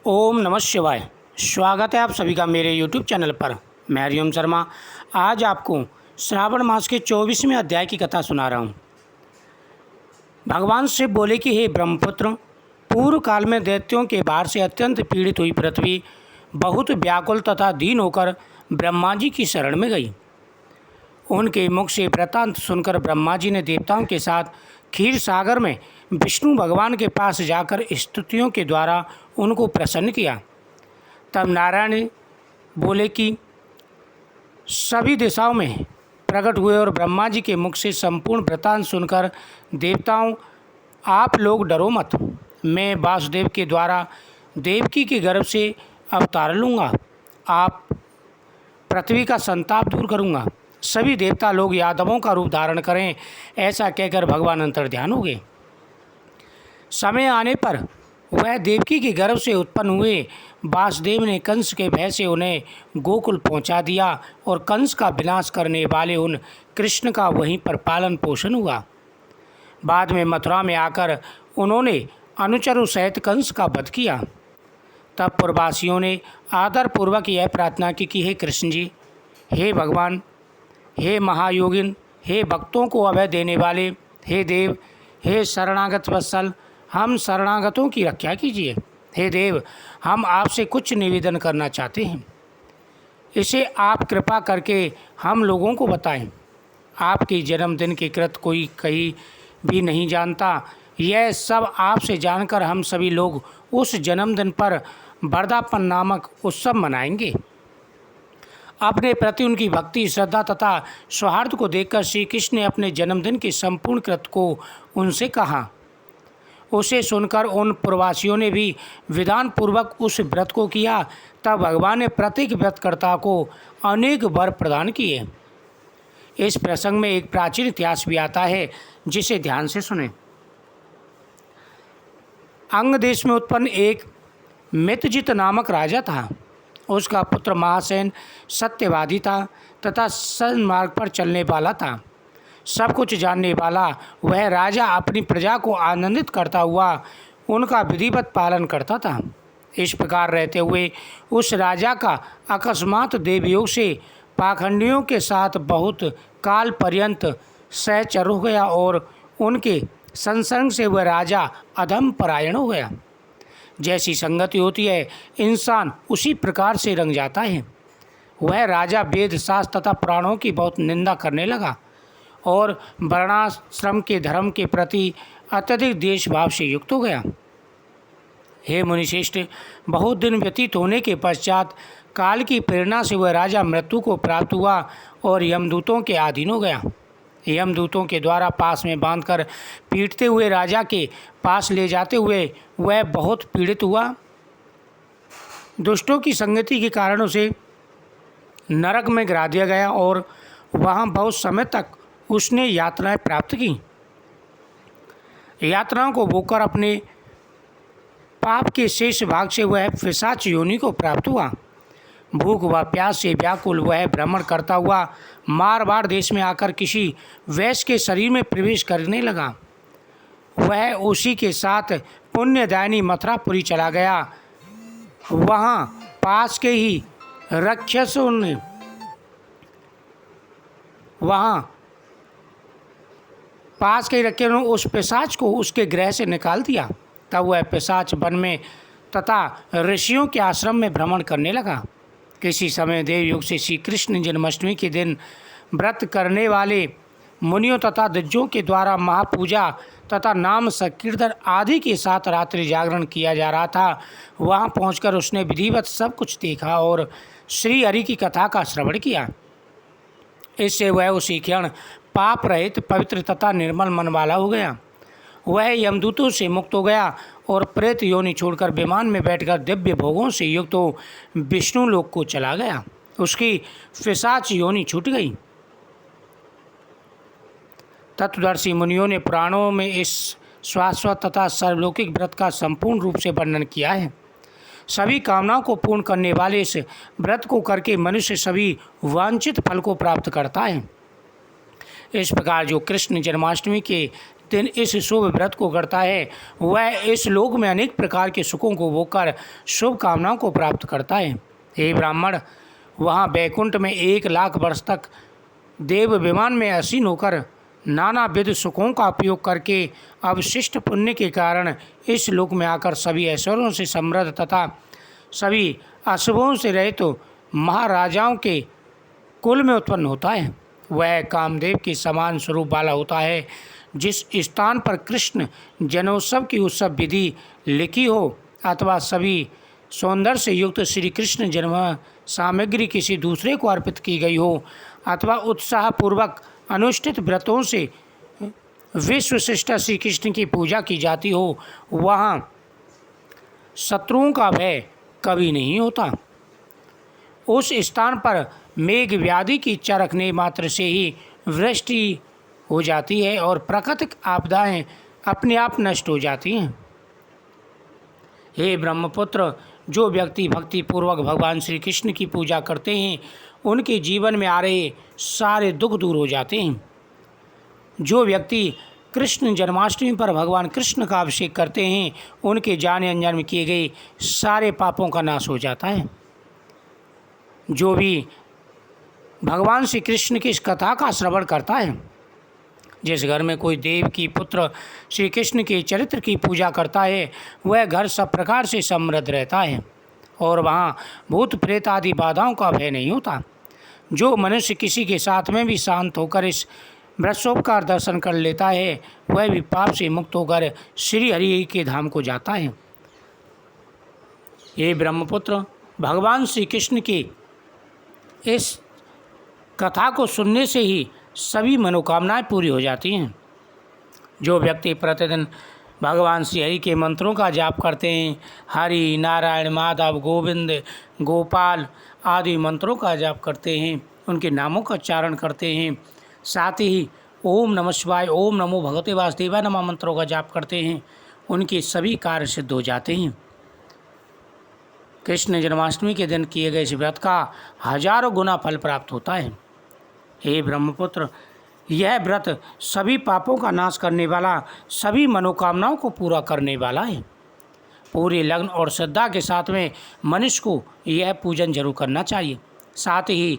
ओम नमः शिवाय। स्वागत है आप सभी का मेरे YouTube चैनल पर। मैं हरिओम शर्मा आज आपको श्रावण मास के 24वें अध्याय की कथा सुना रहा हूँ। भगवान शिव बोले कि हे ब्रह्मपुत्र, पूर्व काल में दैत्यों के भार से अत्यंत पीड़ित हुई पृथ्वी बहुत व्याकुल तथा दीन होकर ब्रह्मा जी की शरण में गई। उनके मुख से वृत्तांत सुनकर ब्रह्मा जी ने देवताओं के साथ क्षीर सागर में विष्णु भगवान के पास जाकर स्तुतियों के द्वारा उनको प्रसन्न किया। तब नारायण बोले कि सभी दिशाओं में प्रकट हुए और ब्रह्मा जी के मुख से संपूर्ण वृत्तांत सुनकर देवताओं, आप लोग डरो मत, मैं वासुदेव के द्वारा देवकी के गर्भ से अवतार लूँगा, आप पृथ्वी का संताप दूर करूँगा। सभी देवता लोग यादवों का रूप धारण करें, ऐसा कहकर भगवान अंतर्ध्यान हो गए। समय आने पर वह देवकी के गर्भ से उत्पन्न हुए। वासुदेव ने कंस के भय से उन्हें गोकुल पहुंचा दिया और कंस का विनाश करने वाले उन कृष्ण का वहीं पर पालन पोषण हुआ। बाद में मथुरा में आकर उन्होंने अनुचरों सहित कंस का वध किया। तब पुरवासियों ने आदरपूर्वक यह प्रार्थना की कि हे कृष्ण जी, हे भगवान, हे महायोगिन, हे भक्तों को अभय देने वाले, हे देव, हे शरणागत वत्सल, हम शरणागतों की रक्षा कीजिए। हे देव, हम आपसे कुछ निवेदन करना चाहते हैं, इसे आप कृपा करके हम लोगों को बताएं। आपके जन्मदिन की कृत कोई कहीं भी नहीं जानता। यह सब आपसे जानकर हम सभी लोग उस जन्मदिन पर वर्धापन नामक उत्सव मनाएंगे। अपने प्रति उनकी भक्ति, श्रद्धा तथा सौहार्द को देखकर श्री कृष्ण ने अपने जन्मदिन के संपूर्ण कृत को उनसे कहा। उसे सुनकर उन प्रवासियों ने भी विधान पूर्वक उस व्रत को किया। तब भगवान ने प्रत्येक व्रतकर्ता को अनेक वर प्रदान किए। इस प्रसंग में एक प्राचीन इतिहास भी आता है, जिसे ध्यान से सुने। अंग देश में उत्पन्न एक मितजित नामक राजा था। उसका पुत्र महासेन सत्यवादी था तथा सन्मार्ग पर चलने वाला था। सब कुछ जानने वाला वह राजा अपनी प्रजा को आनंदित करता हुआ उनका विधिवत पालन करता था। इस प्रकार रहते हुए उस राजा का अकस्मात देवयोग से पाखंडियों के साथ बहुत काल पर्यंत सहचर हो गया और उनके संसर्ग से वह राजा अधम परायण हो गया। जैसी संगति होती है, इंसान उसी प्रकार से रंग जाता है। वह राजा वेद शास्त्र तथा पुराणों की बहुत निंदा करने लगा और वर्णाश्रम के धर्म के प्रति अत्यधिक देशभाव से युक्त हो गया। हे मुनिश्रेष्ठ, बहुत दिन व्यतीत होने के पश्चात काल की प्रेरणा से वह राजा मृत्यु को प्राप्त हुआ और यमदूतों के अधीन हो गया। यमदूतों के द्वारा पास में बांधकर पीटते हुए राजा के पास ले जाते हुए वह बहुत पीड़ित हुआ। दुष्टों की संगति के कारण उसे नरक में गिरा दिया गया और वहाँ बहुत समय तक उसने यातनाएं प्राप्त की। यातनाओं को भोगकर अपने पाप के शेष भाग से वह पिशाच योनि को प्राप्त हुआ। भूख व प्यास से व्याकुल वह भ्रमण करता हुआ मारवाड़ देश में आकर किसी वैश्य के शरीर में प्रवेश करने लगा। वह उसी के साथ पुण्यदायिनी मथुरापुरी चला गया। वहाँ पास के ही राक्षसों ने उस पिशाच को उसके गृह से निकाल दिया। तब वह पिशाच वन में तथा ऋषियों के आश्रम में भ्रमण करने लगा। किसी समय देवयुग से श्री कृष्ण जन्माष्टमी के दिन व्रत करने वाले मुनियों तथा दज्जों के द्वारा महापूजा तथा नाम संकीर्तन आदि के साथ रात्रि जागरण किया जा रहा था। वहां पहुंचकर उसने विधिवत सब कुछ देखा और श्री हरि की कथा का श्रवण किया। इससे वह उसी क्षण पाप रहित, पवित्र तथा निर्मल मन वाला हो गया। वह यमदूतों से मुक्त हो गया और प्रेत योनि छोड़कर विमान में बैठकर दिव्य भोगों से युक्त हो विष्णु लोक को चला गया। उसकी पिशाच योनि छूट गई। तत्वदर्शी मुनियों ने पुराणों में इस शाश्वत तथा सर्वलौकिक व्रत का संपूर्ण रूप से वर्णन किया है। सभी कामनाओं को पूर्ण करने वाले इस व्रत को करके मनुष्य सभी वांछित फल को प्राप्त करता है। इस प्रकार जो कृष्ण जन्माष्टमी के दिन इस शुभ व्रत को करता है वह इस लोक में अनेक प्रकार के सुखों को भोगकर शुभ कामनाओं को प्राप्त करता है। हे ब्राह्मण, वहाँ बैकुंठ में 1,00,000 वर्ष तक देव विमान में आसीन होकर नाना विध सुखों का उपयोग करके अवशिष्ट पुण्य के कारण इस लोक में आकर सभी ऐश्वर्यों से समृद्ध तथा सभी अशुभों से रहित तो महाराजाओं के कुल में उत्पन्न होता है। वह कामदेव के समान स्वरूप वाला होता है। जिस स्थान पर कृष्ण जन्मोत्सव की उत्सव विधि लिखी हो अथवा सभी सौंदर्य से युक्त श्री कृष्ण जन्म सामग्री किसी दूसरे को अर्पित की गई हो अथवा उत्साहपूर्वक अनुष्ठित व्रतों से विश्वश्रेष्ठ श्री कृष्ण की पूजा की जाती हो, वहाँ शत्रुओं का भय कभी नहीं होता। उस स्थान पर मेघ व्याधि की इच्छा रखने मात्र से ही वृष्टि हो जाती है और प्राकृतिक आपदाएं अपने आप नष्ट हो जाती हैं। हे ब्रह्मपुत्र, जो व्यक्ति भक्ति पूर्वक भगवान श्री कृष्ण की पूजा करते हैं उनके जीवन में आ रहे सारे दुख दूर हो जाते हैं। जो व्यक्ति कृष्ण जन्माष्टमी पर भगवान कृष्ण का अभिषेक करते हैं उनके जाने अनजाने में किए गए सारे पापों का नाश हो जाता है। जो भी भगवान श्री कृष्ण की इस कथा का श्रवण करता है, जिस घर में कोई देव की पुत्र श्री कृष्ण के चरित्र की पूजा करता है वह घर सब प्रकार से समृद्ध रहता है और वहाँ भूत प्रेत आदि बाधाओं का भय नहीं होता। जो मनुष्य किसी के साथ में भी शांत होकर इस वृषोपकार दर्शन कर लेता है वह भी पाप से मुक्त होकर श्री हरि के धाम को जाता है। ये ब्रह्मपुत्र, भगवान श्री कृष्ण की इस कथा को सुनने से ही सभी मनोकामनाएं पूरी हो जाती हैं। जो व्यक्ति प्रतिदिन भगवान श्री हरि के मंत्रों का जाप करते हैं, हरि नारायण माधव गोविंद गोपाल आदि मंत्रों का जाप करते हैं, उनके नामों का उच्चारण करते हैं, साथ ही ओम नमः शिवाय ओम नमो भगवते वासुदेवाय नमः मंत्रों का जाप करते हैं, उनके सभी कार्य सिद्ध हो जाते हैं। कृष्ण जन्माष्टमी के दिन किए गए इस व्रत का हजारों गुना फल प्राप्त होता है। हे ब्रह्मपुत्र, यह व्रत सभी पापों का नाश करने वाला, सभी मनोकामनाओं को पूरा करने वाला है। पूरे लगन और श्रद्धा के साथ में मनुष्य को यह पूजन जरूर करना चाहिए। साथ ही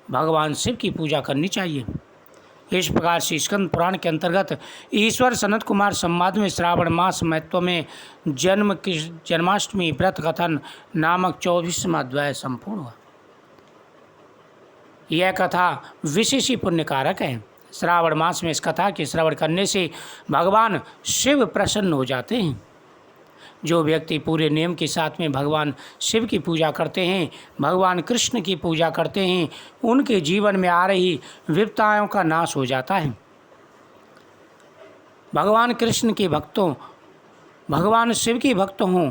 भगवान शिव की पूजा करनी चाहिए। इस प्रकार से स्कंद पुराण के अंतर्गत ईश्वर सनत कुमार संवाद में श्रावण मास महत्व में जन्माष्टमी व्रत कथन नामक 24वां अध्याय संपूर्ण हुआ। यह कथा विशेष ही पुण्यकारक है। श्रावण मास में इस कथा के श्रवण करने से भगवान शिव प्रसन्न हो जाते हैं। जो व्यक्ति पूरे नियम के साथ में भगवान शिव की पूजा करते हैं, भगवान कृष्ण की पूजा करते हैं, उनके जीवन में आ रही विपत्तियों का नाश हो जाता है। भगवान कृष्ण के भक्तों, भगवान शिव के भक्त हों,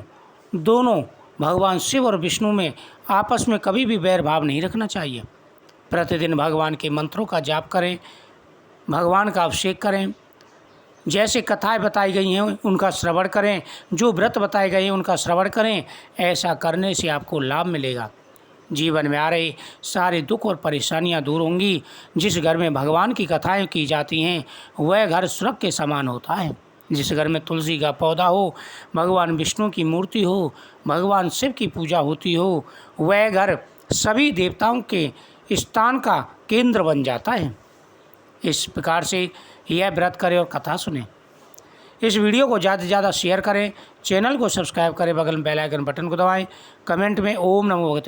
दोनों भगवान शिव और विष्णु में आपस में कभी भी बैर भाव नहीं रखना चाहिए। प्रतिदिन भगवान के मंत्रों का जाप करें, भगवान का अभिषेक करें, जैसे कथाएं बताई गई हैं उनका श्रवण करें, जो व्रत बताए गए हैं उनका श्रवण करें। ऐसा करने से आपको लाभ मिलेगा। जीवन में आ रहे सारे दुख और परेशानियां दूर होंगी। जिस घर में भगवान की कथाएं की जाती हैं वह घर स्वर्ग के समान होता है। जिस घर में तुलसी का पौधा हो, भगवान विष्णु की मूर्ति हो, भगवान शिव की पूजा होती हो, वह घर सभी देवताओं के स्थान का केंद्र बन जाता है। इस प्रकार से यह व्रत करें और कथा सुनें। इस वीडियो को ज़्यादा से ज़्यादा शेयर करें, चैनल को सब्सक्राइब करें, बगल में बेल आइकन बटन को दबाएं, कमेंट में ओम नमो भगवते